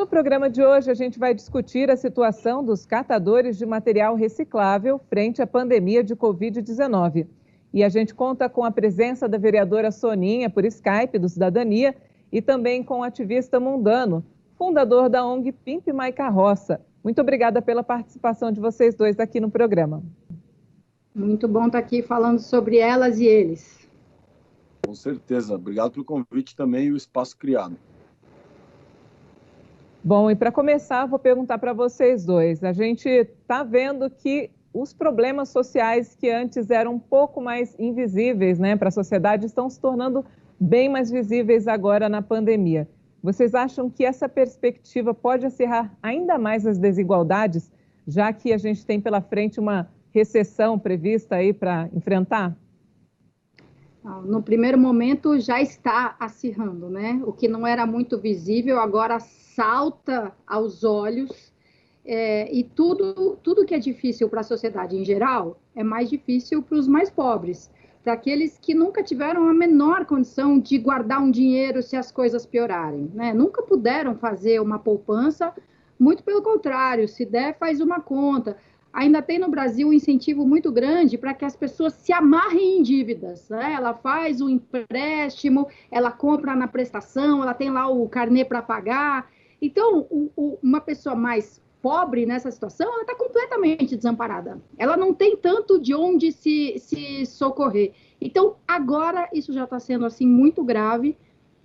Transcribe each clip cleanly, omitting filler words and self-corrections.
programa de hoje, a gente vai discutir a situação dos catadores de material reciclável frente à pandemia de Covid-19. E a gente conta com a presença da vereadora Soninha por Skype, do Cidadania, e também com o ativista Mundano, fundador da ONG Pimp My Carroça. Muito obrigada pela participação de vocês dois aqui no programa. Muito bom estar aqui falando sobre elas e eles. Com certeza. Obrigado pelo convite também e o espaço criado. Bom, e para começar, vou perguntar para vocês dois. A gente está vendo que os problemas sociais que antes eram um pouco mais invisíveis, né, para a sociedade, estão se tornando bem mais visíveis agora na pandemia. Vocês acham que essa perspectiva pode acirrar ainda mais as desigualdades, já que a gente tem pela frente uma recessão prevista aí para enfrentar? No primeiro momento já está acirrando, né? O que não era muito visível agora salta aos olhos, e tudo que é difícil para a sociedade em geral é mais difícil para os mais pobres, para aqueles que nunca tiveram a menor condição de guardar um dinheiro se as coisas piorarem, né? Nunca puderam fazer uma poupança, muito pelo contrário, se der, faz uma conta. Ainda tem no Brasil um incentivo muito grande para que as pessoas se amarrem em dívidas, né? Ela faz um empréstimo, ela compra na prestação, ela tem lá o carnê para pagar. Então, uma pessoa mais pobre nessa situação, ela está completamente desamparada. Ela não tem tanto de onde se socorrer. Então, agora isso já está sendo assim muito grave.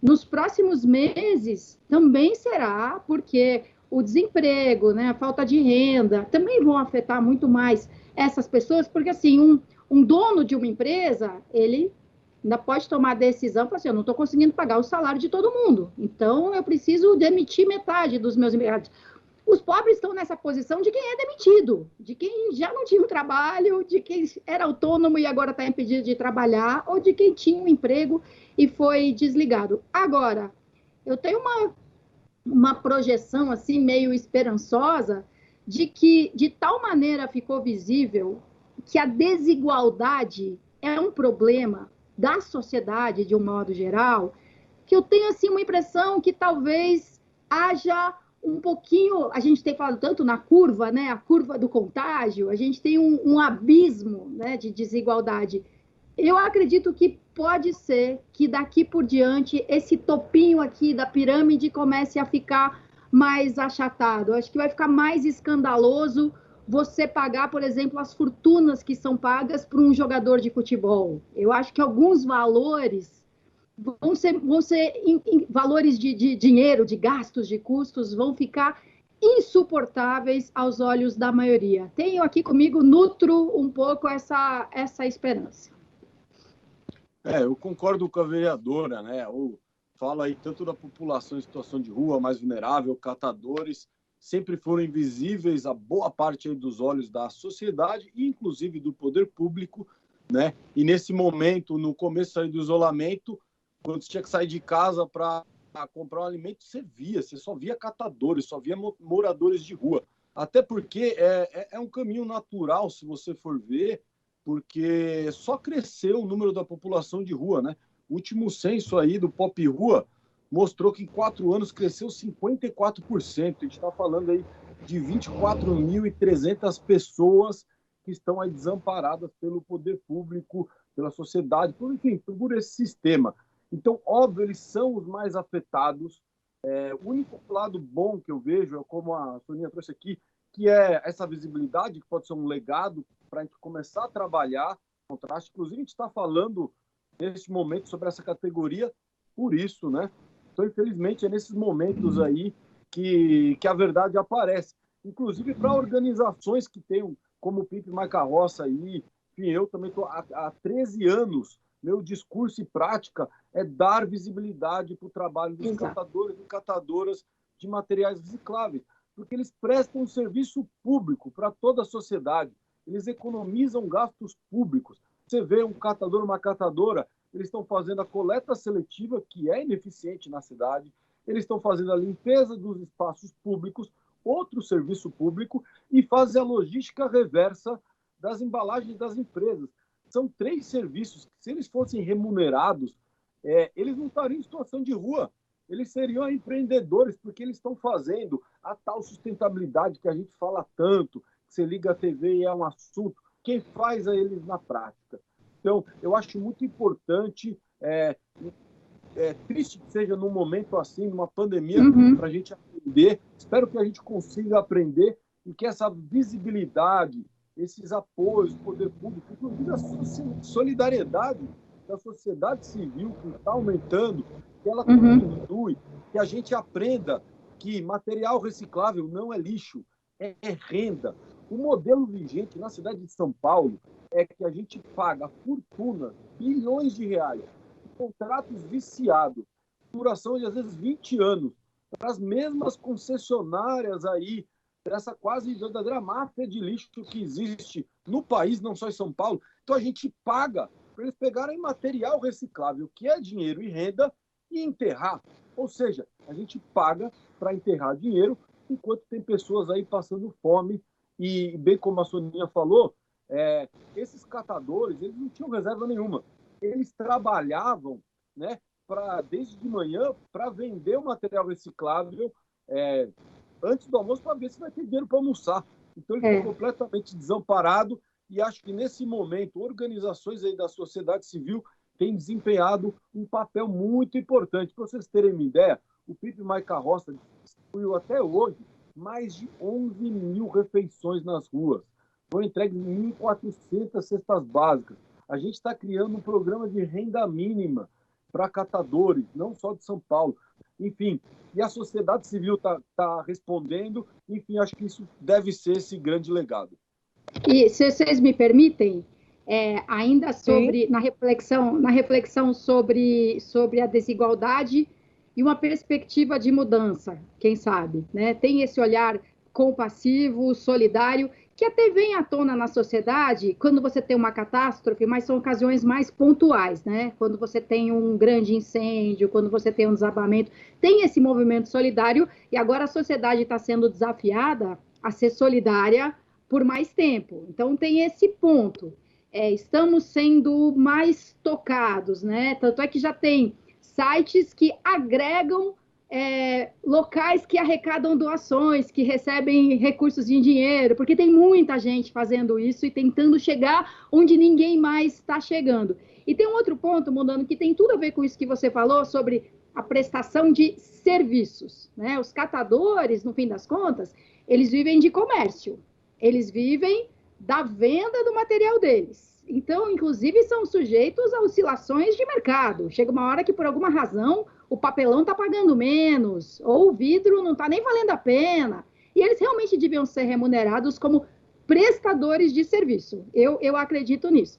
Nos próximos meses também será, porque o desemprego, né, a falta de renda, também vão afetar muito mais essas pessoas, porque assim, um dono de uma empresa, ele ainda pode tomar a decisão, falar assim, eu não estou conseguindo pagar o salário de todo mundo, então eu preciso demitir metade dos meus empregados. Os pobres estão nessa posição de quem é demitido, de quem já não tinha um trabalho, de quem era autônomo e agora está impedido de trabalhar, ou de quem tinha um emprego e foi desligado. Agora, eu tenho uma projeção assim meio esperançosa de que de tal maneira ficou visível que a desigualdade é um problema da sociedade de um modo geral, que eu tenho assim uma impressão que talvez haja um pouquinho, a gente tem falado tanto na curva, né, a curva do contágio, a gente tem um abismo, né, de desigualdade. Eu acredito que pode ser que daqui por diante esse topinho aqui da pirâmide comece a ficar mais achatado. Eu acho que vai ficar mais escandaloso você pagar, por exemplo, as fortunas que são pagas por um jogador de futebol. Eu acho que alguns valores vão ser valores de dinheiro, de gastos, de custos, vão ficar insuportáveis aos olhos da maioria. Tenho aqui comigo, nutro um pouco essa esperança. Eu concordo com a vereadora, né? Fala aí tanto da população em situação de rua, mais vulnerável, catadores, sempre foram invisíveis a boa parte aí dos olhos da sociedade e inclusive do poder público, né? E nesse momento, no começo aí do isolamento, quando você tinha que sair de casa para comprar um alimento, você só via catadores, só via moradores de rua. Até porque é um caminho natural, se você for ver, porque só cresceu o número da população de rua, né? O último censo aí do Pop Rua mostrou que em 4 anos cresceu 54%. A gente está falando aí de 24.300 pessoas que estão aí desamparadas pelo poder público, pela sociedade, por esse sistema. Então, óbvio, eles são os mais afetados. O único lado bom que eu vejo é como a Soninha trouxe aqui, que é essa visibilidade, que pode ser um legado para a gente começar a trabalhar contraste. Inclusive, a gente está falando neste momento sobre essa categoria por isso, né? Então, infelizmente, é nesses momentos aí que a verdade aparece. Inclusive para organizações que têm, como o Pimp My Carroça aí, enfim, eu também estou há 13 anos, meu discurso e prática é dar visibilidade para o trabalho dos catadores e catadoras de materiais recicláveis, porque eles prestam um serviço público para toda a sociedade. Eles economizam gastos públicos. Você vê um catador, uma catadora, eles estão fazendo a coleta seletiva, que é ineficiente na cidade, eles estão fazendo a limpeza dos espaços públicos, outro serviço público, e fazem a logística reversa das embalagens das empresas. São 3 serviços que, se eles fossem remunerados, eles não estariam em situação de rua. eles seriam empreendedores, porque eles estão fazendo a tal sustentabilidade que a gente fala tanto, que você liga a TV e é um assunto, quem faz é eles na prática. Então, eu acho muito importante, triste que seja num momento assim, numa pandemia, para a gente aprender. Espero que a gente consiga aprender e que essa visibilidade, esses apoios do poder público, inclusive a solidariedade da sociedade civil que está aumentando, que ela continue, que a gente aprenda que material reciclável não é lixo, é renda. O modelo vigente na cidade de São Paulo é que a gente paga fortuna, bilhões de reais, contratos viciados, duração de às vezes 20 anos, para as mesmas concessionárias aí, dessa quase verdadeira máfia de lixo que existe no país, não só em São Paulo. Então a gente paga para eles pegarem material reciclável, que é dinheiro e renda, e enterrar. Ou seja, a gente paga para enterrar dinheiro, enquanto tem pessoas aí passando fome. E bem como a Soninha falou, esses catadores, eles não tinham reserva nenhuma. Eles trabalhavam, né, desde de manhã para vender o material reciclável antes do almoço, para ver se vai ter dinheiro para almoçar. Então eles estão completamente desamparados, e acho que nesse momento organizações aí da sociedade civil têm desempenhado um papel muito importante. Para vocês terem uma ideia, o Pipe Mais Carroça distribuiu até hoje mais de 11 mil refeições nas ruas. Foram entregues 1.400 cestas básicas. A gente está criando um programa de renda mínima para catadores, não só de São Paulo. Enfim, e a sociedade civil está respondendo. Enfim, acho que isso deve ser esse grande legado. E se vocês me permitem, ainda na reflexão sobre a desigualdade e uma perspectiva de mudança, quem sabe, né? Tem esse olhar compassivo, solidário, que até vem à tona na sociedade quando você tem uma catástrofe, mas são ocasiões mais pontuais, né? Quando você tem um grande incêndio, quando você tem um desabamento, tem esse movimento solidário, e agora a sociedade está sendo desafiada a ser solidária por mais tempo. Então tem esse ponto. Estamos sendo mais tocados, né? Tanto é que já tem sites que agregam locais que arrecadam doações, que recebem recursos em dinheiro, porque tem muita gente fazendo isso e tentando chegar onde ninguém mais está chegando. E tem um outro ponto, Mundano, que tem tudo a ver com isso que você falou sobre a prestação de serviços, né? Os catadores, no fim das contas, eles vivem de comércio, eles vivem da venda do material deles. Então, inclusive, são sujeitos a oscilações de mercado. Chega uma hora que, por alguma razão, o papelão está pagando menos, ou o vidro não está nem valendo a pena. E eles realmente deviam ser remunerados como prestadores de serviço. Eu acredito nisso.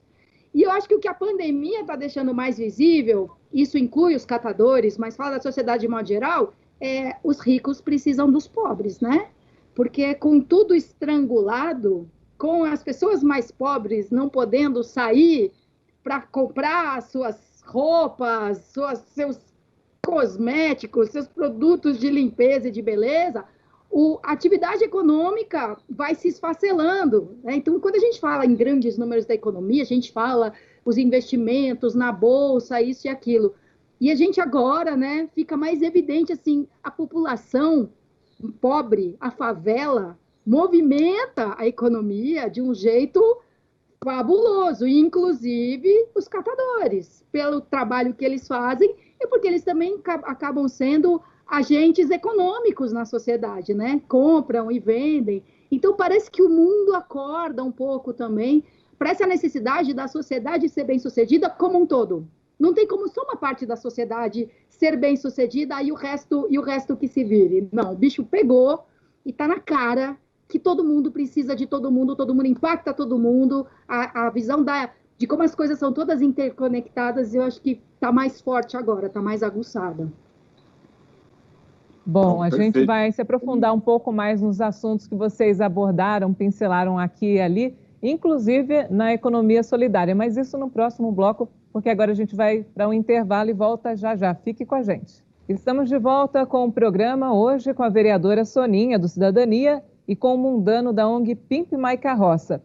E eu acho que o que a pandemia está deixando mais visível, isso inclui os catadores, mas fala da sociedade de modo geral, os ricos precisam dos pobres, né? Porque com tudo estrangulado, com as pessoas mais pobres não podendo sair para comprar suas roupas, seus cosméticos, seus produtos de limpeza e de beleza, a atividade econômica vai se esfacelando, né? Então, quando a gente fala em grandes números da economia, a gente fala os investimentos na bolsa, isso e aquilo. E a gente agora, né, fica mais evidente, assim, a população pobre, a favela, movimenta a economia de um jeito fabuloso, inclusive os catadores, pelo trabalho que eles fazem e porque eles também acabam sendo agentes econômicos na sociedade, né? Compram e vendem. Então, parece que o mundo acorda um pouco também para essa necessidade da sociedade ser bem-sucedida como um todo. Não tem como só uma parte da sociedade ser bem-sucedida e o resto que se vire. Não, o bicho pegou e está na cara que todo mundo precisa de todo mundo impacta todo mundo, a visão de como as coisas são todas interconectadas, eu acho que está mais forte agora, está mais aguçada. Bom, a gente vai se aprofundar um pouco mais nos assuntos que vocês abordaram, pincelaram aqui e ali, inclusive na economia solidária, mas isso no próximo bloco, porque agora a gente vai para um intervalo e volta já já. Fique com a gente. Estamos de volta com o programa hoje com a vereadora Soninha, do Cidadania, e com o Mundano da ONG Pimpe Mais Carroça.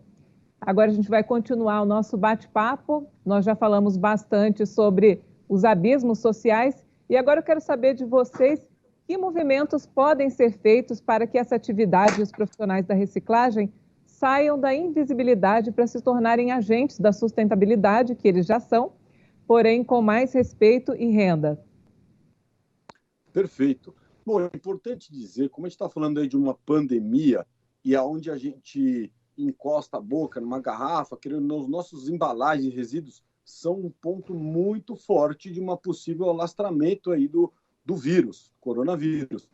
Agora a gente vai continuar o nosso bate-papo. Nós já falamos bastante sobre os abismos sociais E agora eu quero saber de vocês que movimentos podem ser feitos para que essa atividade e os profissionais da reciclagem saiam da invisibilidade para se tornarem agentes da sustentabilidade, que eles já são, porém com mais respeito e renda. Perfeito. Bom, é importante dizer, como a gente está falando aí de uma pandemia e aonde a gente encosta a boca numa garrafa, querendo os nossos embalagens e resíduos são um ponto muito forte de uma possível alastramento aí do vírus, coronavírus.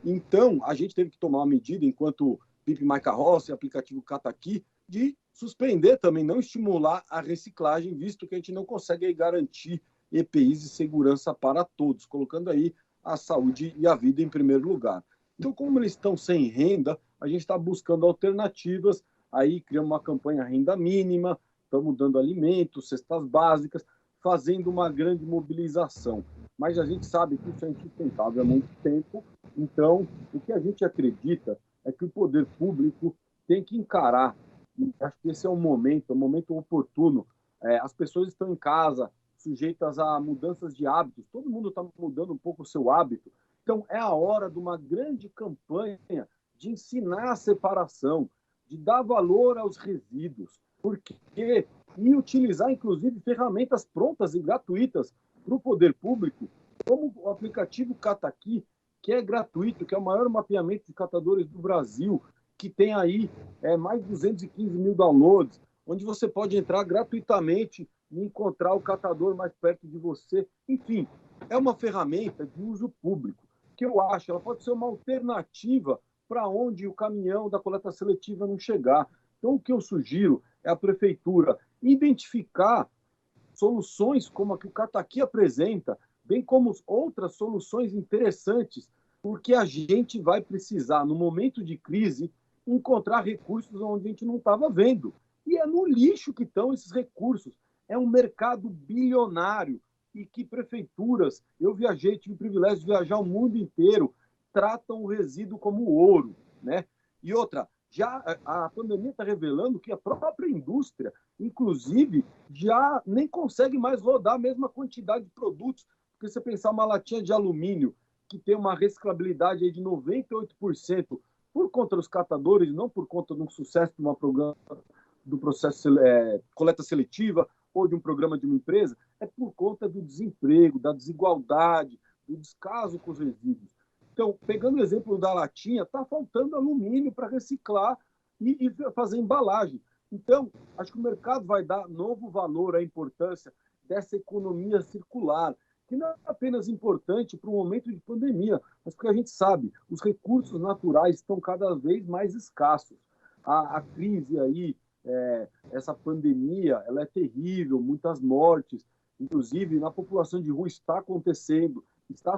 Então, a gente teve que tomar uma medida, enquanto Pipe My Carroça e aplicativo Cataqui, de suspender também, não estimular a reciclagem, visto que a gente não consegue aí garantir EPIs de segurança para todos, colocando aí a saúde e a vida em primeiro lugar. Então, como eles estão sem renda, a gente está buscando alternativas, aí criamos uma campanha renda mínima, estamos dando alimentos, cestas básicas, fazendo uma grande mobilização. Mas a gente sabe que isso é insustentável há muito tempo, então o que a gente acredita é que o poder público tem que encarar, e acho que esse é um momento oportuno. As pessoas estão em casa, sujeitas a mudanças de hábitos, todo mundo está mudando um pouco o seu hábito, então é a hora de uma grande campanha de ensinar a separação, de dar valor aos resíduos, e utilizar, inclusive, ferramentas prontas e gratuitas para o poder público, como o aplicativo Cataqui, que é gratuito, que é o maior mapeamento de catadores do Brasil, que tem aí mais de 215 mil downloads, onde você pode entrar gratuitamente e encontrar o catador mais perto de você. Enfim, é uma ferramenta de uso público, que eu acho, ela pode ser uma alternativa para onde o caminhão da coleta seletiva não chegar. Então, o que eu sugiro é a prefeitura identificar soluções como a que o Cataqui apresenta, bem como outras soluções interessantes, porque a gente vai precisar, no momento de crise, encontrar recursos onde a gente não estava vendo. E é no lixo que estão esses recursos. É um mercado bilionário e que prefeituras, eu viajei, tive o privilégio de viajar o mundo inteiro, tratam o resíduo como ouro, né? E outra, já a pandemia está revelando que a própria indústria, inclusive, já nem consegue mais rodar a mesma quantidade de produtos. Porque você pensar uma latinha de alumínio que tem uma reciclabilidade aí de 98% por conta dos catadores, não por conta de um sucesso de uma programa, do processo coleta seletiva ou de um programa de uma empresa, é por conta do desemprego, da desigualdade, do descaso com os resíduos. Então, pegando o exemplo da latinha, está faltando alumínio para reciclar e fazer embalagem. Então, acho que o mercado vai dar novo valor à importância dessa economia circular, que não é apenas importante para o momento de pandemia, mas porque a gente sabe, os recursos naturais estão cada vez mais escassos. A crise aí, essa pandemia, ela é terrível, muitas mortes, inclusive na população de rua está acontecendo, está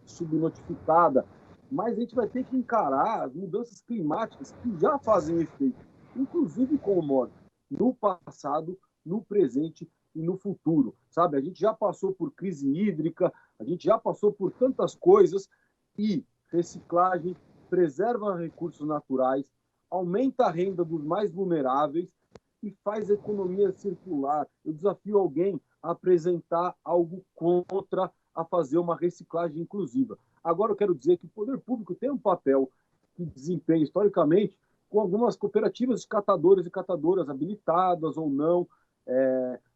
subnotificada, mas a gente vai ter que encarar as mudanças climáticas que já fazem efeito, inclusive com morte, no passado, no presente e no futuro, sabe? A gente já passou por crise hídrica, a gente já passou por tantas coisas, e reciclagem preserva recursos naturais, aumenta a renda dos mais vulneráveis e faz economia circular. Eu desafio alguém a apresentar algo contra a fazer uma reciclagem inclusiva. Agora, eu quero dizer que o poder público tem um papel que desempenha historicamente com algumas cooperativas de catadores e catadoras habilitadas ou não,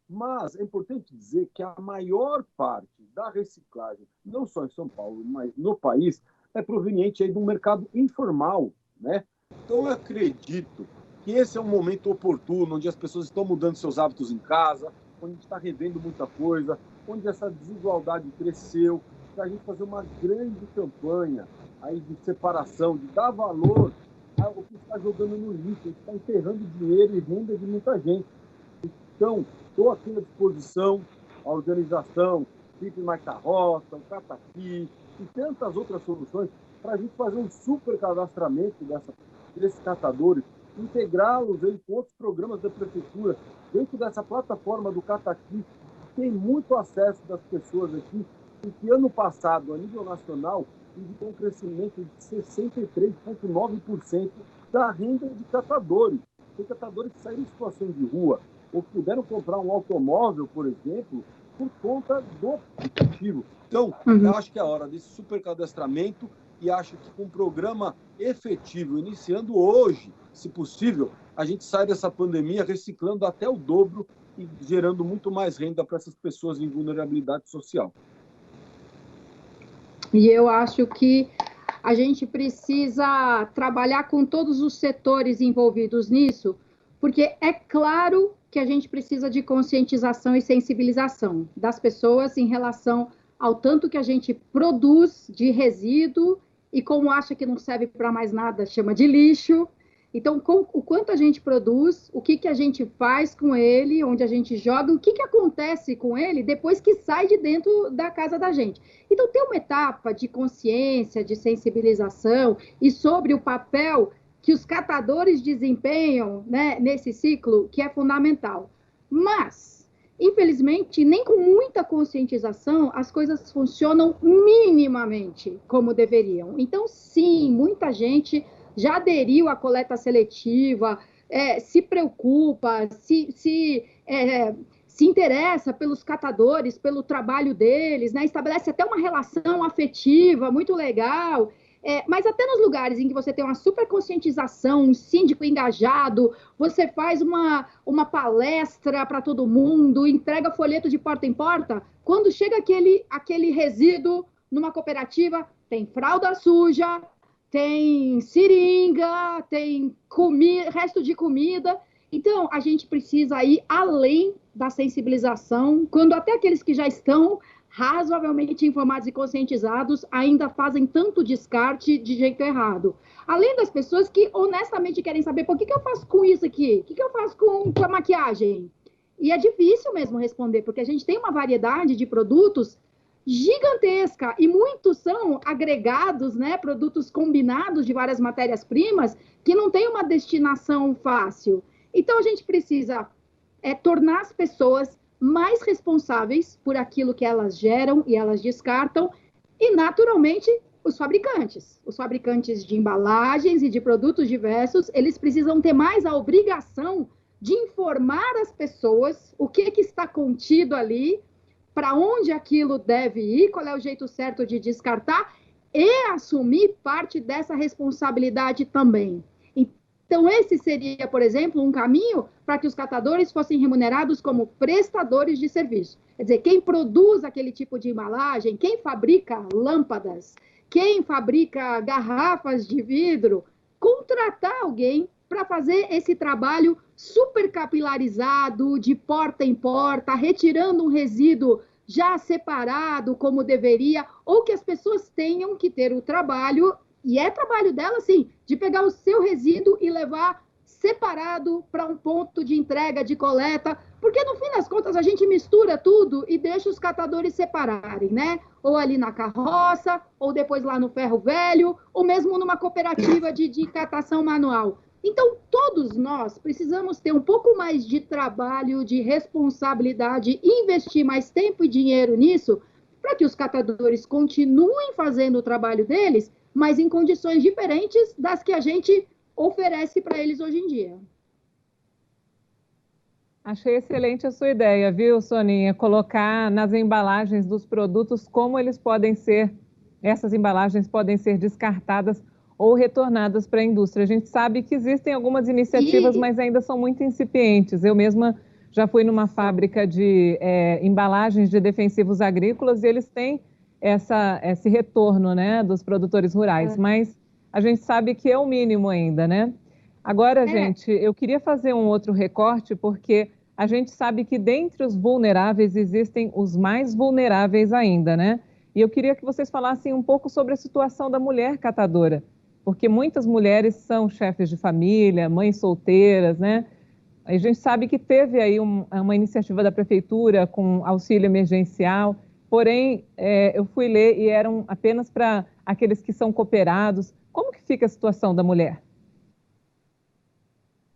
mas é importante dizer que a maior parte da reciclagem, não só em São Paulo, mas no país, é proveniente aí de um mercado informal, né? Então, eu acredito que esse é um momento oportuno, onde as pessoas estão mudando seus hábitos em casa, onde a gente está revendo muita coisa, onde essa desigualdade cresceu, para a gente fazer uma grande campanha aí de separação, de dar valor ao que está jogando no lixo, a gente está enterrando dinheiro e renda de muita gente. Então, estou aqui à disposição, a organização, Pipe My Carroça, o Cataqui e tantas outras soluções para a gente fazer um super cadastramento desses catadores, integrá-los com outros programas da prefeitura, dentro dessa plataforma do Cataqui, tem muito acesso das pessoas aqui, e que ano passado, a nível nacional, indicou um crescimento de 63,9% da renda de catadores. Tem catadores que saíram em situação de rua, ou puderam comprar um automóvel, por exemplo, por conta do aplicativo. Então, eu acho que é a hora desse supercadastramento e acho que com um programa efetivo, iniciando hoje, se possível, a gente sai dessa pandemia reciclando até o dobro e gerando muito mais renda para essas pessoas em vulnerabilidade social. E eu acho que a gente precisa trabalhar com todos os setores envolvidos nisso, porque é claro que a gente precisa de conscientização e sensibilização das pessoas em relação ao tanto que a gente produz de resíduo e como acha que não serve para mais nada, chama de lixo. Então, o quanto a gente produz, o que a gente faz com ele, onde a gente joga, o que acontece com ele depois que sai de dentro da casa da gente. Então, tem uma etapa de consciência, de sensibilização e sobre o papel que os catadores desempenham, né, nesse ciclo, que é fundamental. Mas, infelizmente, nem com muita conscientização as coisas funcionam minimamente como deveriam. Então, sim, muita gente já aderiu à coleta seletiva, se preocupa, se interessa pelos catadores, pelo trabalho deles, né? Estabelece até uma relação afetiva muito legal. Mas até nos lugares em que você tem uma super conscientização, um síndico engajado, você faz uma palestra para todo mundo, entrega folheto de porta em porta, quando chega aquele resíduo numa cooperativa, tem fralda suja, tem seringa, tem resto de comida. Então, a gente precisa ir além da sensibilização, quando até aqueles que já estão razoavelmente informados e conscientizados ainda fazem tanto descarte de jeito errado. Além das pessoas que honestamente querem saber, por que eu faço com isso aqui? O que eu faço com a maquiagem? E é difícil mesmo responder, porque a gente tem uma variedade de produtos gigantesca e muitos são agregados, né, produtos combinados de várias matérias-primas que não tem uma destinação fácil. Então a gente precisa tornar as pessoas mais responsáveis por aquilo que elas geram e elas descartam e naturalmente os fabricantes de embalagens e de produtos diversos, eles precisam ter mais a obrigação de informar as pessoas o que está contido ali, para onde aquilo deve ir, qual é o jeito certo de descartar e assumir parte dessa responsabilidade também. Então, esse seria, por exemplo, um caminho para que os catadores fossem remunerados como prestadores de serviço. Quer dizer, quem produz aquele tipo de embalagem, quem fabrica lâmpadas, quem fabrica garrafas de vidro, contratar alguém para fazer esse trabalho super capilarizado, de porta em porta, retirando um resíduo já separado, como deveria, ou que as pessoas tenham que ter o trabalho, e é trabalho delas, sim, de pegar o seu resíduo e levar separado para um ponto de entrega, de coleta, porque no fim das contas a gente mistura tudo e deixa os catadores separarem, né? Ou ali na carroça, ou depois lá no ferro velho, ou mesmo numa cooperativa de catação manual. Então, todos nós precisamos ter um pouco mais de trabalho, de responsabilidade, investir mais tempo e dinheiro nisso, para que os catadores continuem fazendo o trabalho deles, mas em condições diferentes das que a gente oferece para eles hoje em dia. Achei excelente a sua ideia, viu, Soninha? Colocar nas embalagens dos produtos como eles podem ser, essas embalagens podem ser descartadas ou retornadas para a indústria. A gente sabe que existem algumas iniciativas, mas ainda são muito incipientes. Eu mesma já fui numa fábrica de embalagens de defensivos agrícolas e eles têm esse retorno, né, dos produtores rurais, mas a gente sabe que é o mínimo ainda, né? Agora, gente, eu queria fazer um outro recorte, porque a gente sabe que dentre os vulneráveis existem os mais vulneráveis ainda, né? E eu queria que vocês falassem um pouco sobre a situação da mulher catadora, porque muitas mulheres são chefes de família, mães solteiras, né? A gente sabe que teve aí uma iniciativa da prefeitura com auxílio emergencial, porém, eu fui ler e eram apenas para aqueles que são cooperados. Como que fica a situação da mulher?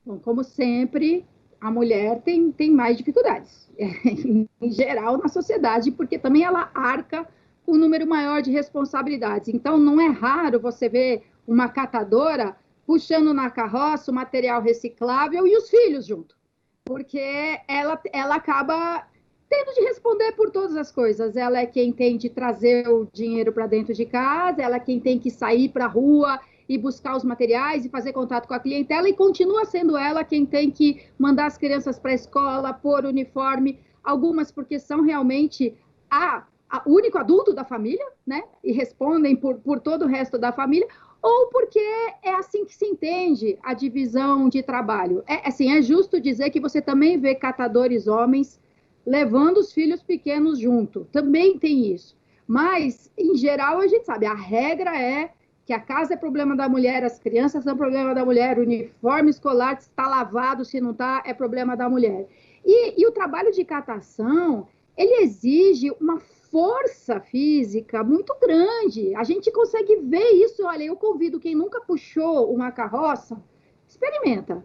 Bom, como sempre, a mulher tem mais dificuldades, em geral, na sociedade, porque também ela arca com um número maior de responsabilidades. Então, não é raro você ver uma catadora puxando na carroça o material reciclável e os filhos junto, porque ela acaba tendo de responder por todas as coisas. Ela é quem tem de trazer o dinheiro para dentro de casa, ela é quem tem que sair para a rua e buscar os materiais e fazer contato com a clientela, e continua sendo ela quem tem que mandar as crianças para a escola, pôr uniforme, algumas porque são realmente o único adulto da família, né? E respondem por todo o resto da família, ou porque é assim que se entende a divisão de trabalho. É justo dizer que você também vê catadores homens levando os filhos pequenos junto, também tem isso. Mas, em geral, a gente sabe, a regra é que a casa é problema da mulher, as crianças são problema da mulher, o uniforme escolar está lavado, se não está, é problema da mulher. E o trabalho de catação, ele exige uma força física muito grande. A gente consegue ver isso. Olha, eu convido quem nunca puxou uma carroça, experimenta.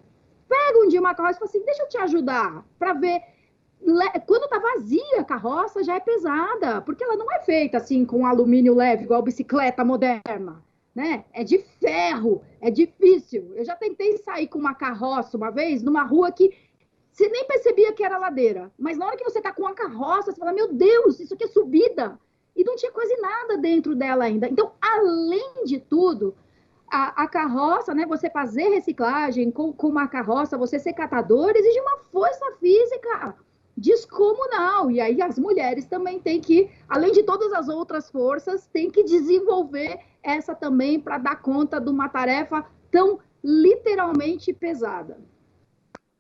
Pega um dia uma carroça e fala assim, deixa eu te ajudar, para ver. Quando tá vazia a carroça, já é pesada, porque ela não é feita assim com alumínio leve, igual bicicleta moderna, né? É de ferro, é difícil. Eu já tentei sair com uma carroça uma vez, numa rua que você nem percebia que era ladeira, mas na hora que você tá com uma carroça, você fala, meu Deus, isso aqui é subida, e não tinha quase nada dentro dela ainda. Então, além de tudo, a carroça, né, você fazer reciclagem com uma carroça, você ser catador, exige uma força física descomunal. E aí as mulheres também têm que, além de todas as outras forças, têm que desenvolver essa também para dar conta de uma tarefa tão literalmente pesada.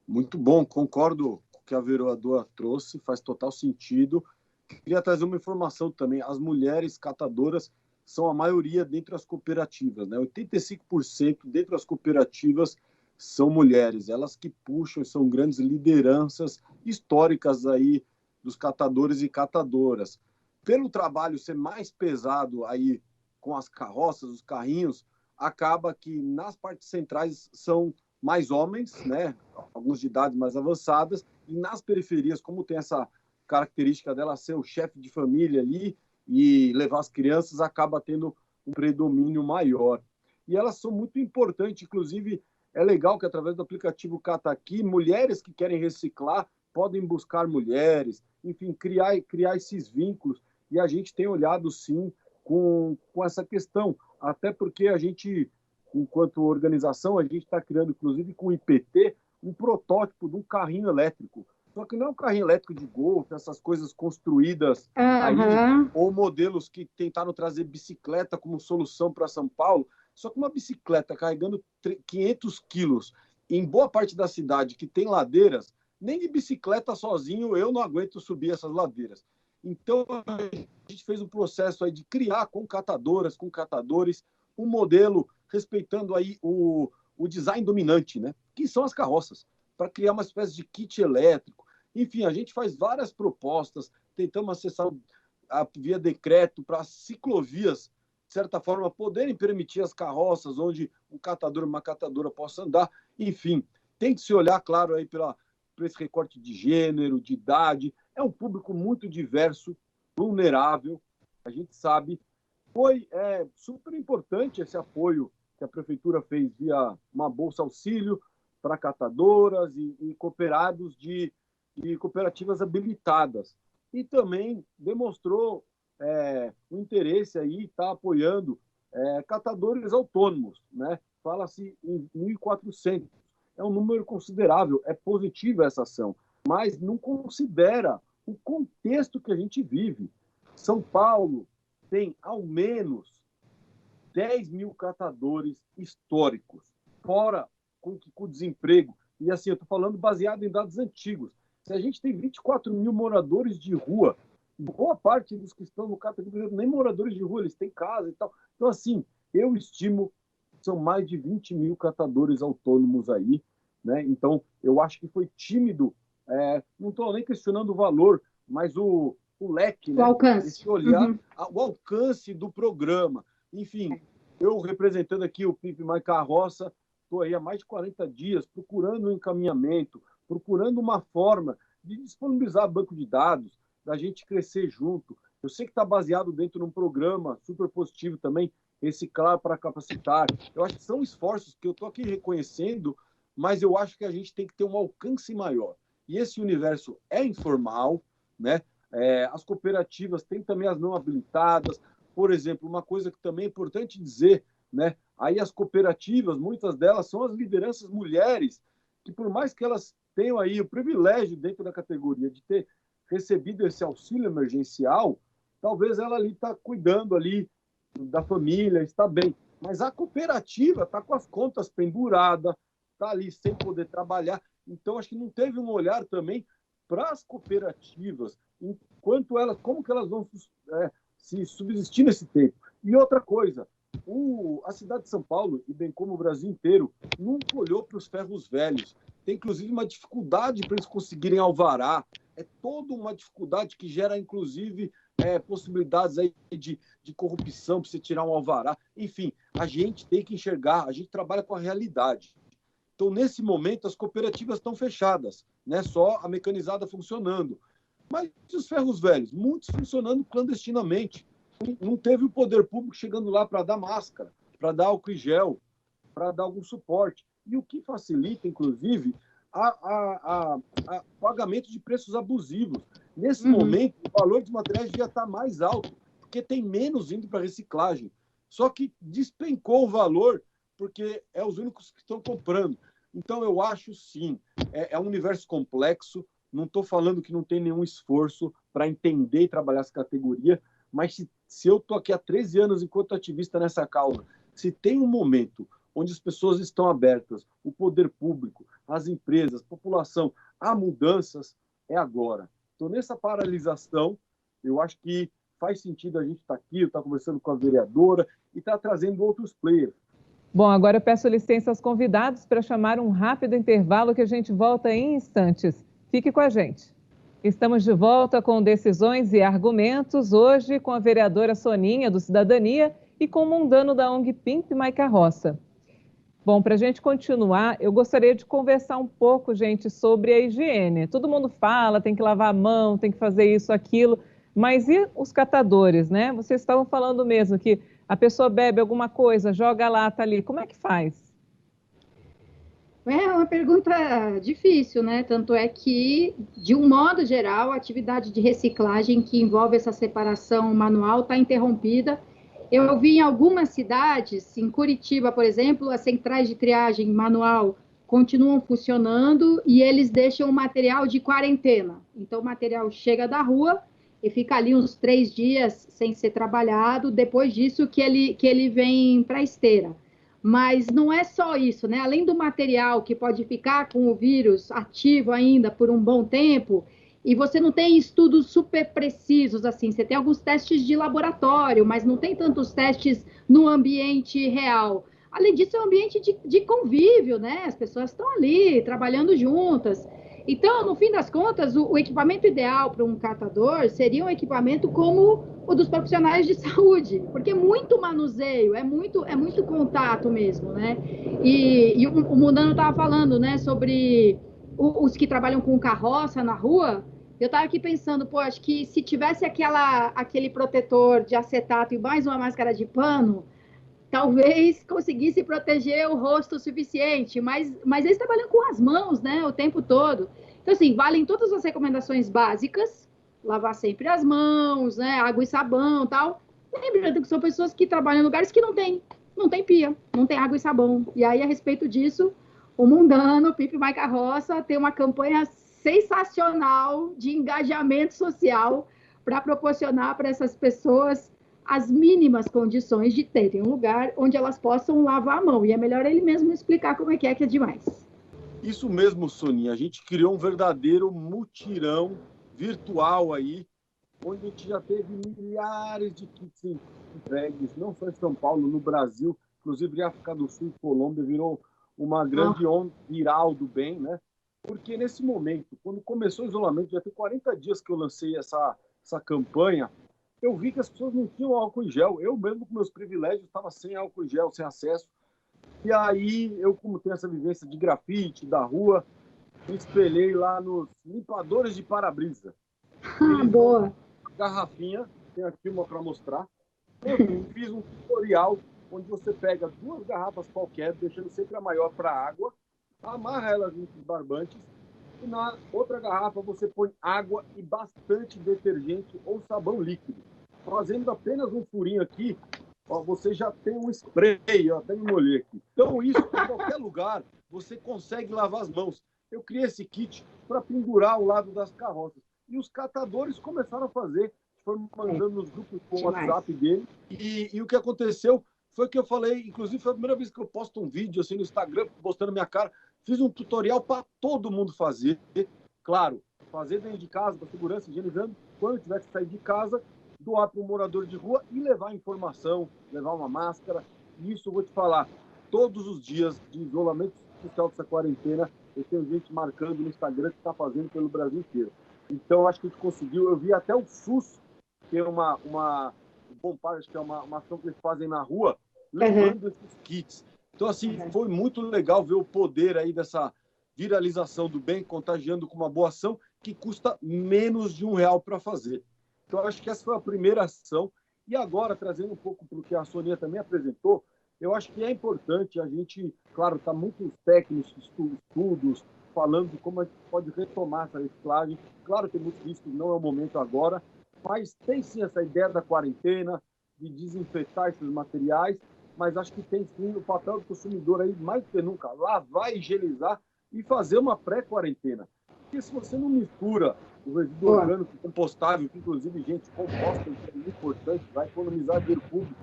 Muito bom, concordo com o que a vereadora trouxe, faz total sentido. Queria trazer uma informação também, as mulheres catadoras são a maioria dentro das cooperativas, né? 85% dentro das cooperativas são mulheres, elas que puxam, são grandes lideranças históricas aí dos catadores e catadoras. Pelo trabalho ser mais pesado aí com as carroças, os carrinhos, acaba que nas partes centrais são mais homens, né? Alguns de idades mais avançadas, e nas periferias, como tem essa característica dela ser o chefe de família ali e levar as crianças, acaba tendo um predomínio maior. E elas são muito importantes, inclusive é legal que através do aplicativo Cata Aqui, mulheres que querem reciclar podem buscar mulheres, enfim, criar esses vínculos, e a gente tem olhado sim com essa questão, até porque a gente, enquanto organização, a gente está criando, inclusive com o IPT, um protótipo de um carrinho elétrico. Só que não é um carrinho elétrico de golfe, essas coisas construídas aí, ou modelos que tentaram trazer bicicleta como solução para São Paulo. Só que uma bicicleta carregando 500 quilos em boa parte da cidade que tem ladeiras, nem de bicicleta sozinho eu não aguento subir essas ladeiras. Então, a gente fez um processo aí de criar com catadoras, com catadores, um modelo respeitando aí o design dominante, né? Que são as carroças, para criar uma espécie de kit elétrico. Enfim, a gente faz várias propostas, tentamos acessar via decreto para ciclovias, de certa forma, poderem permitir as carroças onde um catador, uma catadora possa andar. Enfim, tem que se olhar, claro, aí por esse recorte de gênero, de idade. É um público muito diverso, vulnerável, a gente sabe. Foi super importante esse apoio que a prefeitura fez via uma bolsa auxílio para catadoras e cooperados de cooperativas habilitadas. E também demonstrou o interesse aí, está apoiando catadores autônomos, né? Fala-se em 1.400. É um número considerável, é positiva essa ação, mas não considera o contexto que a gente vive. São Paulo tem ao menos 10 mil catadores históricos, fora com o desemprego. E assim, eu estou falando baseado em dados antigos. Se a gente tem 24 mil moradores de rua, boa parte dos que estão no Cata Aqui, nem moradores de rua, eles têm casa e tal. Então, assim, eu estimo que são mais de 20 mil catadores autônomos aí, né? Então, eu acho que foi tímido, não estou nem questionando o valor, mas o leque, né? O alcance. Esse olhar, o alcance do programa. Enfim, eu representando aqui o PIB Mais Carroça, estou aí há mais de 40 dias procurando um encaminhamento, procurando uma forma de disponibilizar banco de dados, da gente crescer junto. Eu sei que está baseado dentro de um programa super positivo também, Reciclar para Capacitar. Eu acho que são esforços que eu estou aqui reconhecendo, mas eu acho que a gente tem que ter um alcance maior. E esse universo é informal, né? As cooperativas têm também as não habilitadas. Por exemplo, uma coisa que também é importante dizer, né? Aí as cooperativas, muitas delas são as lideranças mulheres, que por mais que elas tenham aí o privilégio dentro da categoria de ter recebido esse auxílio emergencial, talvez ela ali está cuidando ali da família, está bem. Mas a cooperativa está com as contas penduradas, está ali sem poder trabalhar. Então, acho que não teve um olhar também para as cooperativas, enquanto elas, como que elas vão se subsistir nesse tempo. E outra coisa, a cidade de São Paulo, e bem como o Brasil inteiro, nunca olhou para os ferros velhos. Tem, inclusive, uma dificuldade para eles conseguirem alvará. É toda uma dificuldade que gera, inclusive, possibilidades aí de corrupção para você tirar um alvará. Enfim, a gente tem que enxergar, a gente trabalha com a realidade. Então, nesse momento, as cooperativas estão fechadas, né? Só a mecanizada funcionando. Mas os ferros velhos, muitos funcionando clandestinamente. Não teve o poder público chegando lá para dar máscara, para dar álcool em gel, para dar algum suporte. E o que facilita, inclusive, o pagamento de preços abusivos. Nesse momento, o valor dos materiais devia estar mais alto, porque tem menos indo para reciclagem. Só que despencou o valor, porque é os únicos que estão comprando. Então, eu acho, sim, é um universo complexo. Não estou falando que não tem nenhum esforço para entender e trabalhar essa categoria, mas se eu estou aqui há 13 anos enquanto ativista nessa causa, se tem um momento onde as pessoas estão abertas, o poder público, as empresas, a população, a mudanças, é agora. Então, nessa paralisação, eu acho que faz sentido a gente estar aqui, estar conversando com a vereadora e estar trazendo outros players. Bom, agora eu peço licença aos convidados para chamar um rápido intervalo que a gente volta em instantes. Fique com a gente. Estamos de volta com Decisões e Argumentos, hoje com a vereadora Soninha, do Cidadania, e com o mundano da ONG Pimp My Carroça. Bom, para a gente continuar, eu gostaria de conversar um pouco, gente, sobre a higiene. Todo mundo fala, tem que lavar a mão, tem que fazer isso, aquilo, mas e os catadores, né? Vocês estavam falando mesmo que a pessoa bebe alguma coisa, joga a lata ali, como é que faz? É uma pergunta difícil, né? Tanto é que, de um modo geral, a atividade de reciclagem que envolve essa separação manual está interrompida. Eu vi em algumas cidades, em Curitiba, por exemplo, as centrais de triagem manual continuam funcionando e eles deixam o material de quarentena. Então, o material chega da rua e fica ali uns 3 dias sem ser trabalhado, depois disso que ele vem para a esteira. Mas não é só isso, né? Além do material que pode ficar com o vírus ativo ainda por um bom tempo, e você não tem estudos super precisos, assim, você tem alguns testes de laboratório, mas não tem tantos testes no ambiente real. Além disso, é um ambiente de convívio, né? As pessoas estão ali trabalhando juntas. Então, no fim das contas, o equipamento ideal para um catador seria um equipamento como o dos profissionais de saúde, porque é muito manuseio, é muito contato mesmo, né? E o Mundano estava falando, né, sobre os que trabalham com carroça na rua. Eu estava aqui pensando, pô, acho que se tivesse aquele protetor de acetato e mais uma máscara de pano, talvez conseguisse proteger o rosto o suficiente, mas eles trabalham com as mãos, né, o tempo todo. Então, assim, valem todas as recomendações básicas, lavar sempre as mãos, né, água e sabão, tal. Lembrando que são pessoas que trabalham em lugares que não tem pia, não tem água e sabão. E aí, a respeito disso, o Mundano, Pimp My Carroça, tem uma campanha sensacional de engajamento social para proporcionar para essas pessoas as mínimas condições de terem um lugar onde elas possam lavar a mão. E é melhor ele mesmo explicar como é que é demais. Isso mesmo, Soninha. A gente criou um verdadeiro mutirão virtual aí, onde a gente já teve milhares de kits entregues, não só em São Paulo, no Brasil, inclusive em África do Sul e Colômbia, virou uma grande onda viral do bem, né? Porque nesse momento, quando começou o isolamento, já tem 40 dias que eu lancei essa campanha, eu vi que as pessoas não tinham álcool em gel. Eu mesmo, com meus privilégios, estava sem álcool em gel, sem acesso. E aí, eu, como tenho essa vivência de grafite, da rua, me espelhei lá nos limpadores de para-brisa. Boa! Garrafinha, tem aqui uma para mostrar. Eu fiz um tutorial onde você pega 2 garrafas qualquer, deixando sempre a maior para a água, amarra elas nos barbantes e na outra garrafa você põe água e bastante detergente ou sabão líquido. Fazendo apenas um furinho aqui, ó, você já tem um spray, ó, até me molhei aqui. Então isso, em qualquer lugar, você consegue lavar as mãos. Eu criei esse kit para pendurar ao lado das carroças. E os catadores começaram a fazer, foram mandando nos grupos com o WhatsApp dele. E o que aconteceu foi que eu falei, inclusive foi a primeira vez que eu posto um vídeo assim no Instagram, mostrando minha cara. Fiz um tutorial para todo mundo fazer. Claro, fazer dentro de casa, para segurança, higienizando. Quando tiver que sair de casa, doar para um morador de rua e levar informação, levar uma máscara. E isso eu vou te falar, todos os dias de isolamento social dessa quarentena, eu tenho gente marcando no Instagram que está fazendo pelo Brasil inteiro. Então, acho que a gente conseguiu. Eu vi até o SUS, que é uma bom acho que é uma ação que eles fazem na rua, levando esses kits. Então, assim, foi muito legal ver o poder aí dessa viralização do bem, contagiando com uma boa ação que custa menos de R$1 para fazer. Então, acho que essa foi a primeira ação. E agora, trazendo um pouco para o que a Sonia também apresentou, eu acho que é importante a gente, claro, está muitos técnicos, estudos, falando de como a gente pode retomar essa reciclagem. Claro, tem muitos riscos, não é o momento agora, mas tem sim essa ideia da quarentena, de desinfetar esses materiais, mas acho que tem sim o papel do consumidor aí, mais do que nunca, lavar, higienizar e fazer uma pré-quarentena. Porque se você não mistura o resíduo orgânico compostável, que inclusive gente composta, que é muito importante, vai economizar dinheiro público,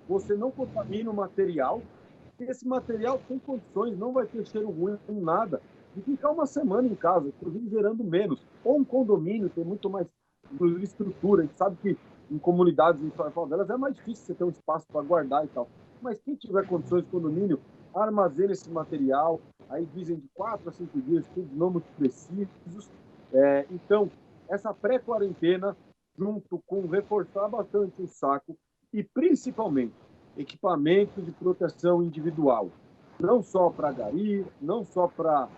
você não contamina o material, e esse material tem condições, não vai ter cheiro ruim, nem nada, de ficar uma semana em casa, inclusive gerando menos. Ou um condomínio tem muito mais, inclusive, estrutura. A gente sabe que em comunidades, em favelas, é mais difícil você ter um espaço para guardar e tal. Mas quem tiver condições de condomínio, armazena esse material, aí dizem de 4 a 5 dias, tudo não muito precisos. Então, essa pré-quarentena, junto com reforçar bastante o saco e, principalmente, equipamento de proteção individual, não só para gari, não só para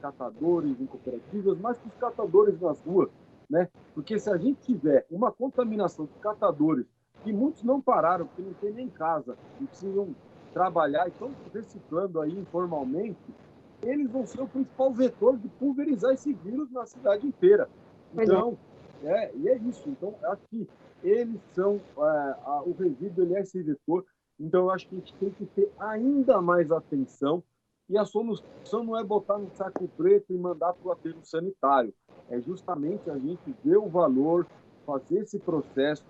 catadores em cooperativas, mas para os catadores nas ruas, né? Porque se a gente tiver uma contaminação de catadores, que muitos não pararam, porque não tem nem casa, e precisam trabalhar e estão reciclando aí informalmente, eles vão ser o principal vetor de pulverizar esse vírus na cidade inteira. Então, e é isso. Então, acho que eles são, o resíduo, ele é esse vetor. Então, eu acho que a gente tem que ter ainda mais atenção, e a solução não é botar no saco preto e mandar para o aterro sanitário. É justamente a gente ver o valor, fazer esse processo,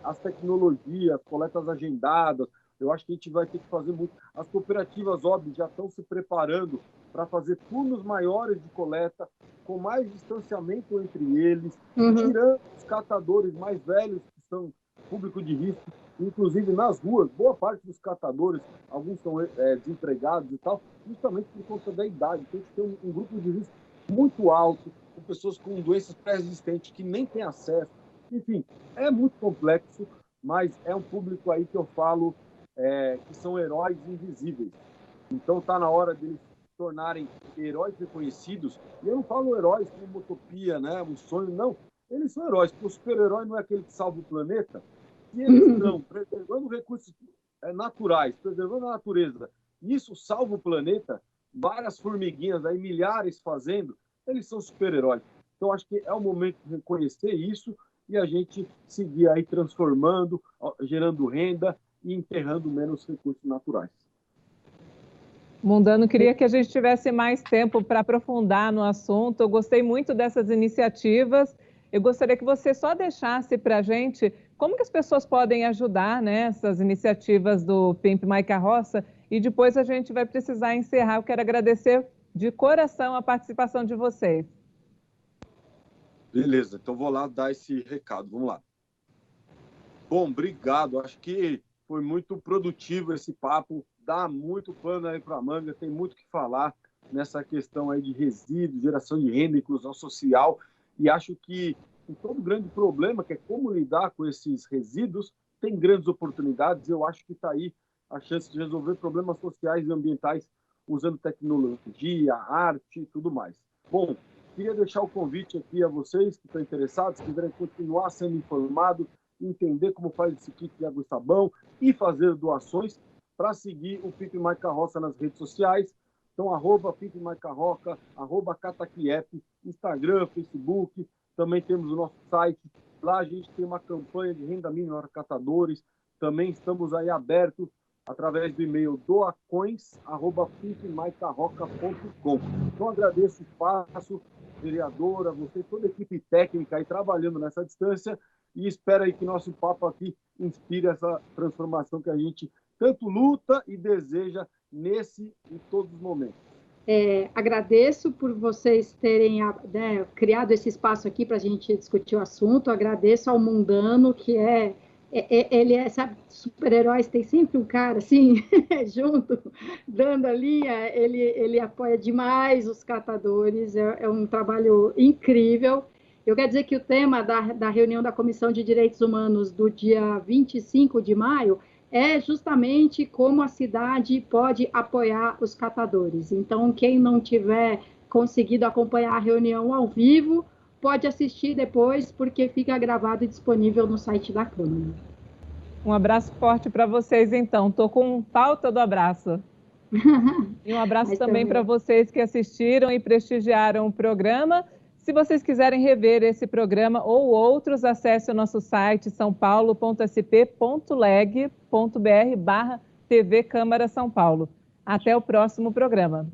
as tecnologias, coletas agendadas. Eu acho que a gente vai ter que fazer muito. As cooperativas, óbvio, já estão se preparando para fazer turnos maiores de coleta, com mais distanciamento entre eles, tirando os catadores mais velhos, que são público de risco, inclusive nas ruas. Boa parte dos catadores, alguns são desempregados e tal, justamente por conta da idade. Tem que ter um grupo de risco muito alto, com pessoas com doenças pré-existentes que nem têm acesso. Enfim, é muito complexo, mas é um público aí que eu falo que são heróis invisíveis. Então está na hora deles se tornarem heróis reconhecidos. E eu não falo heróis como uma utopia, né? Um sonho, não. Eles são heróis, porque o super-herói não é aquele que salva o planeta. E eles estão preservando recursos naturais, preservando a natureza. Isso salva o planeta. Várias formiguinhas aí, milhares fazendo. Eles são super-heróis. Então acho que é o momento de reconhecer isso e a gente seguir aí transformando, gerando renda e enterrando menos recursos naturais. Mundano, queria que a gente tivesse mais tempo para aprofundar no assunto. Eu gostei muito dessas iniciativas. Eu gostaria que você só deixasse para a gente como que as pessoas podem ajudar nessas iniciativas do Pimp My Carroça, e depois a gente vai precisar encerrar. Eu quero agradecer de coração a participação de vocês. Beleza, então vou lá dar esse recado. Vamos lá. Bom, obrigado. Acho que foi muito produtivo esse papo. Dá muito pano aí para a manga. Tem muito o que falar nessa questão aí de resíduos, geração de renda, inclusão social. E acho que todo grande problema, que é como lidar com esses resíduos, tem grandes oportunidades. Eu acho que está aí a chance de resolver problemas sociais e ambientais usando tecnologia, arte e tudo mais. Bom, queria deixar o convite aqui a vocês que estão interessados, que quiserem continuar sendo informados, entender como faz esse kit de água e sabão e fazer doações, para seguir o Pimp My Carroça nas redes sociais. Então, @Pipe Maica Roca, @Cataquiep, Instagram, Facebook, também temos o nosso site. Lá a gente tem uma campanha de renda mínima para catadores. Também estamos aí abertos através do e-mail doacões@pipemaicarroca.com. Então, agradeço o espaço, vereadora, você, toda a equipe técnica aí trabalhando nessa distância, e espero aí que nosso papo aqui inspire essa transformação que a gente tanto luta e deseja nesse e todos os momentos. Agradeço por vocês terem criado esse espaço aqui para a gente discutir o assunto. Agradeço ao Mundano, que ele sabe, super-heróis, tem sempre um cara assim, junto, dando a linha, ele apoia demais os catadores, é um trabalho incrível. Eu quero dizer que o tema da reunião da Comissão de Direitos Humanos do dia 25 de maio é justamente como a cidade pode apoiar os catadores. Então, quem não tiver conseguido acompanhar a reunião ao vivo, pode assistir depois, porque fica gravado e disponível no site da Câmara. Um abraço forte para vocês, então. Estou com falta do abraço. E um abraço também para vocês que assistiram e prestigiaram o programa. Se vocês quiserem rever esse programa ou outros, acesse o nosso site saopaulo.sp.leg.br/TV Câmara São Paulo. Até o próximo programa.